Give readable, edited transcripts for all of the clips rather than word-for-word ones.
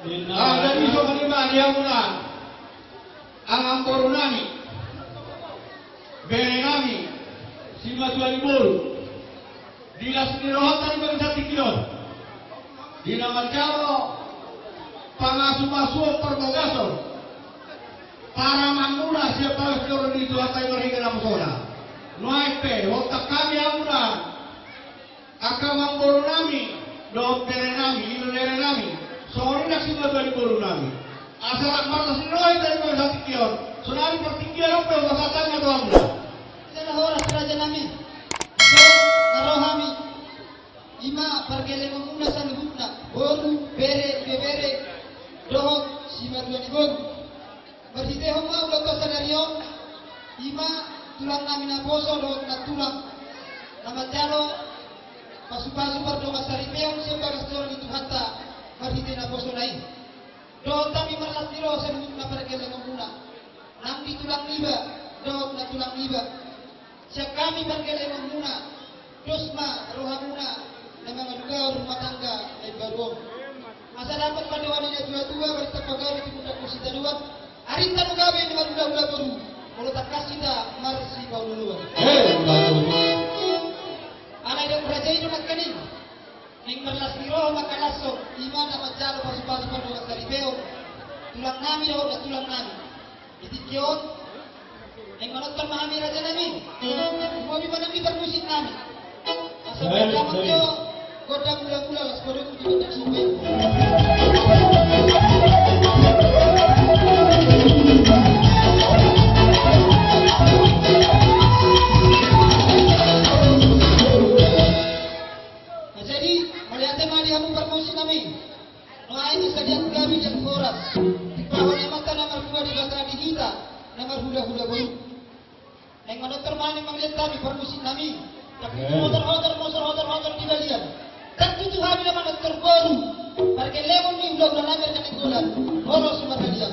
Jadi so kanima dia muna ang amporo nami, bere nami, sima tuan iburu, dinas nirohatan ko sa tikyon, dinamadyaro, pangasumaso permogaso, para mamuna siya para siguro dito at tayo mariga na musona. Nuaipe, otak kami amuna, akamamboro nami, doktere nami, inonere nami, sorry na sima tuan iburu nami. Asal akbar sinoi dari ko sa tikyon, sunari pertikyon ang pagkakatan na doang na. Sila horas raja namin. So, narohami. Ima pargele mamuna sa lubna. Boru, bere, bebere, dohog, simaruan ibon. Bersiteho mau logo sa nariyo. Ima tulang namin na boso, dohog na tulang. Namatyalo, pasu-pasu pardo masaripeong siya pagkastor ni Tuhata. Bersite na boso na yun. Doon kami malas nilo sa lubna pargele mamuna. Nang di tulang liba, dohog na tulang liba. Siya kami pargele mamuna. Dosma, rohamuna, na mga lugar, rumah tangga, ay baruong. Masa dapat padawan niya dua-dua, berita pagawin di pundak kursi daluan. Arinta pagawin dengan budak-budak baru. Kalau tak kasih dah, marsi kau duluan. Anak itu raja itu nak kening. Ning berlas biro makalasok, iman na magjalo pasu-pasu pa doon sa ribeo. Tulang namin o na tulang namin. Itikyon, ning manotkan mahami raja namin. Umabi pa namin permusik namin. Asa pagkaman nyo, godang mula-mula, las kodong kutipin na sumay. Jadi, melihatnya mali kamu permusik namin. Noain isadian kami dan koras. Di bawah mata nomor 2 di belakang di kita, nomor huda-huda baru. Neng manotkan mali melihat kami permusik namin. Tapi motor di balian. Dan tujuh hari naman nagterbaru. Parke lemon ni udah namin ka nagdulan. Horo sumaralian.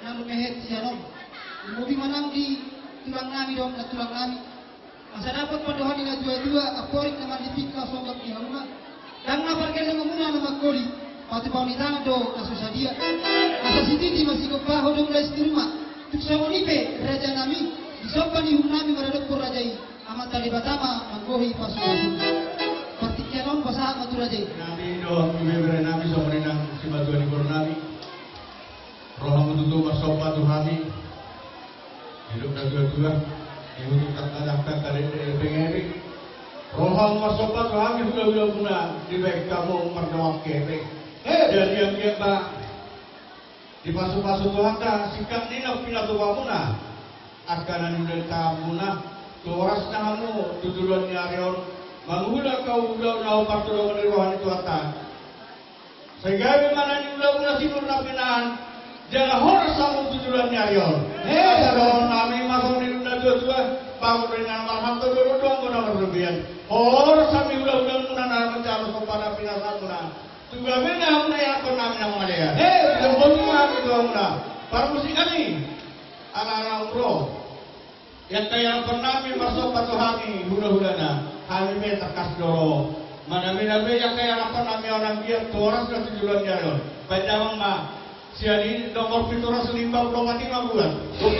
nalu mehet sianom. Umubi manang di tulang nami dong na tulang nami. Masa dapat padohan ina dua-dua aporik naman dipika songgap ni hamuna. Dan na parkele mamuna na magkoli. Pati paunitang do kasusah dia. Masa sititi masih kepaho dong les di rumah. Tuk samonipe raja nami. Disopan ni nami maradok por rajai. Amat tali batama manggohi pasu-pasu. Partikianon pasahat matu rajai. Nami doang bibere nami somarinang si batuan ikor nami. Rohamu tutu masopa tuhami. Hidup na dua-dua. Ibu tak kali pengerik. Rohamu masopa tuhami hula-hula muna. Dibek kamu merdawak kere. Dan yang kita dipasu-pasu Tuhan dah sikap ni nak pindah tuah muna. Akanan udah tamuna. Tuas nahamu tujuan ni arion. Mangulah kau udah nau partulah meneruhan itu atan. Sehingga mana ni udah si pernah jangan horor sama tujuan ni arion. Kalau nami masuk ni udah dua bangun dengan marham tu dua guna berlebihan. Horor sami udah muna nak mencari kepada pindah muna. Juga bina muna yang pernah minang malaya. Yang berumah itu muna. Para musik kami, anak-anak umroh. Yang kaya pernah masuk patu kami, hula-hulana. Kami terkas doro. Mana bina yang kaya pernah orang biar orang sudah tujuan jalan. Baca mama, siani nomor pituras 5 bulan. Oh,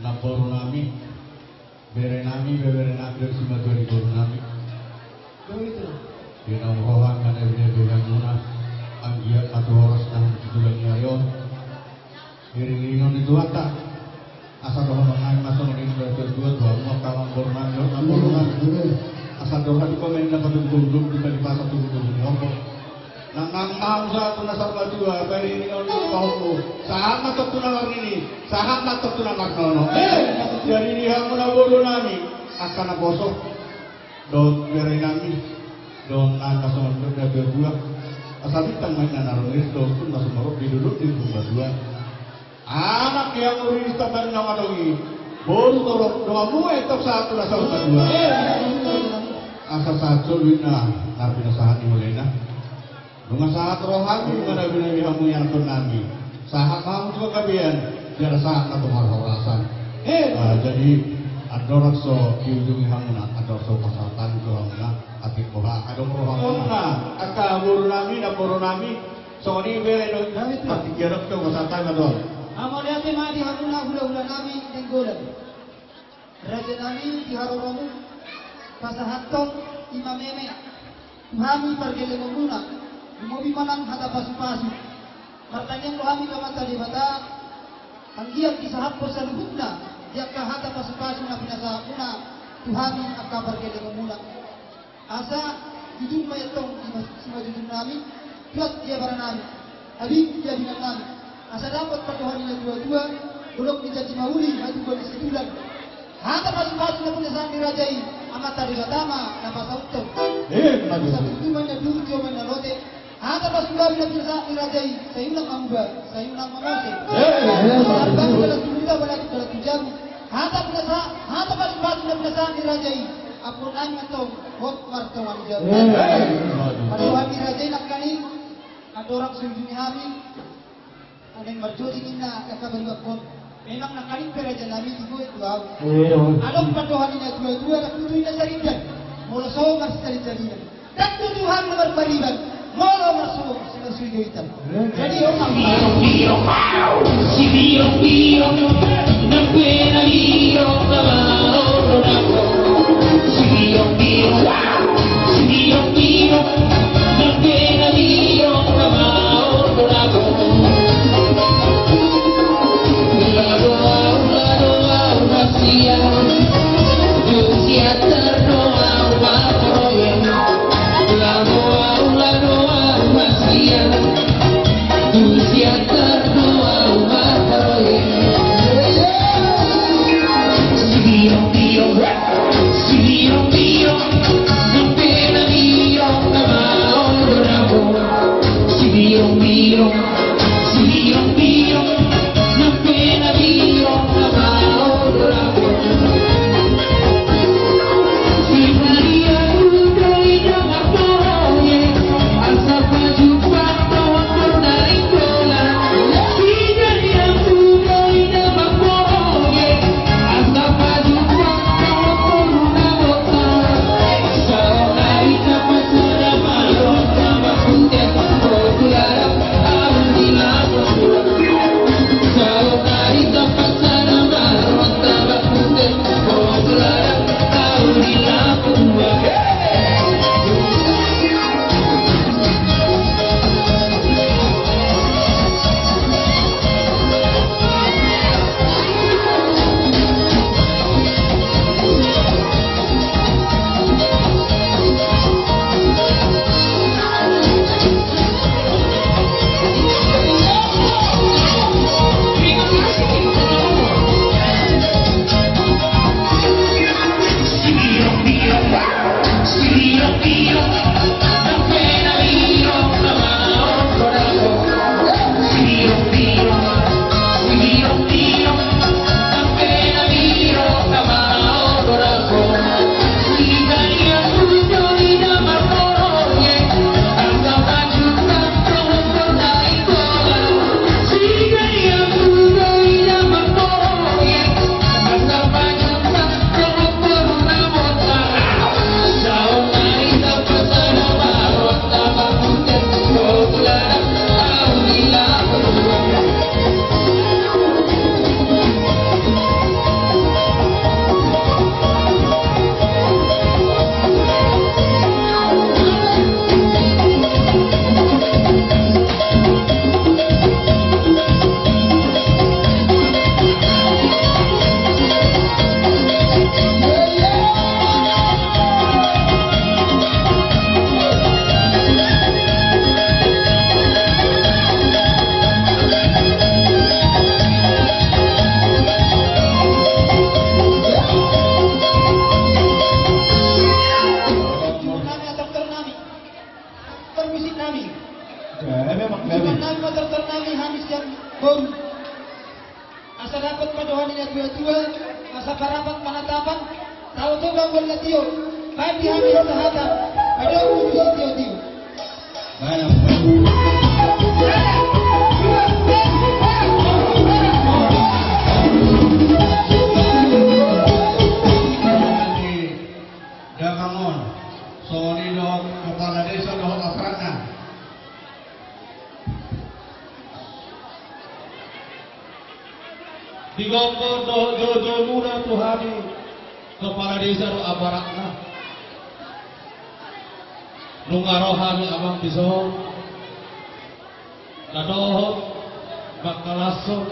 naporu nami, bere nami simadua di boru nami. Begitu. Dina rohan kana bere muna, anggiat atau horas nang tujuan nyayon. Iring-iringan itu ata. Asal doa mengaim masuk ini berdua mau kawan boru nami, asal doa di komen dapat duduk di pasar duduk nang satu nasar berdua beri ini orang kau saham atau tunangan ini saham atau tunangan nono jadi dia menabur nami akan bosok don beri nami don anak sama berdua asal kita mainan narunis don pun masuk maruk duduk di rumah dua anak yang uris taban nama dongi baru torok doa muai tok satu nasar berdua asal satu wina nabi nasahat mulena rumah sahat rohani mana bina kamu yang tunami sahat kamu juga kabian biar sahat atau marholasan jadi ada rakso diujungi hamuna ada rakso pasatan itu hamuna atik boha ada rohana aka burunami dan burunami soni bere do atik gerok to pasatan adon Amal yati ma di hamuna hula nami denggolan raja nami di haroramu pasahaton imam meme kami pergele memuna Mobi manang hata pasu-pasu. Martanya rohami kamata di mata. Anggiat kisahap po sa lubugna. Diyak ka hata pasu-pasu na pinasahapuna. Tuhami ang kabar kaya mamula. Asa judul mayatong sima judul namin. Piyot dia bara namin. Habib dia bilang namin. Asa dapat patuhan nila dua-dua. Bulog ni Jati Mahuli. Hatu ko disitulan. Hata pasu-pasu na pinasahap ni Rajai. Amat tadi batama na pasautong. Sa tutuman na dulu joman na lote. Hata pasugaw na pinasa irajay sa iyo lang mangba, sa iyo lang mamose. Hata dalam tujuan dalam tujuan. Hata pasugaw na pinasa irajay. Apun ang atong hot martawan jauh. Martawan irajay nakani adorak sujud kami. Adeng berjodi inna kakabalik pun. Memang nakani peraja nabi itu dua. Adong patuhan ina dua na tujuan na saringan. Mula so mas saringan. Dan tujuan na berbariban. Molo masuk sila suigoitan. Jadi orang biro si biro na pena biro si biro na pena biro Biro Cuma nami motor nami hamis yang baru. Asa dapat padohan ini dua-dua, asa parapat panatapan, tahu-tahu gangguan latio. Baik di hamis sahatan, ada urusi tio-tio. Baik. Damangon, Sony Dohok, Kepala Desa Dohok Asrana. Digombo Jojo Muna Tuhani, Kepala Desa Dohok Abarakna. Nungarohami Abang Bisohok, Nadohok, Bakalaso,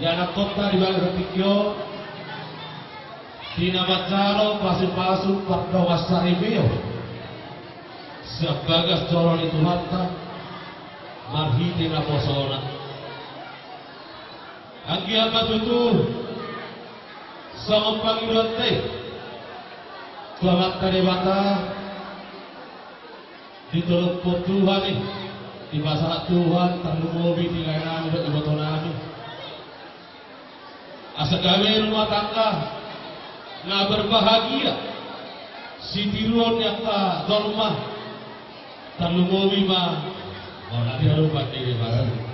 Yana Kota di Bangsa Pikyo, Dina Macaro, Pasu-pasu, Pardawas Saribio, Siap Gagas Coron itu Hatta, Marhiti Naposona. Anggi apa tutur, Sama Panggilan Teh, Selamat Kadewata, Ditolong Tuhan nih, di masalah Tuhan, Tandu Mobi, Tinggal Nami, dan Ibu Tonami. Asa gawe rumah tangga, nah berbahagia si tiruan yang tak dormah Tandu Mobi mah, oh nanti lupa diri mas.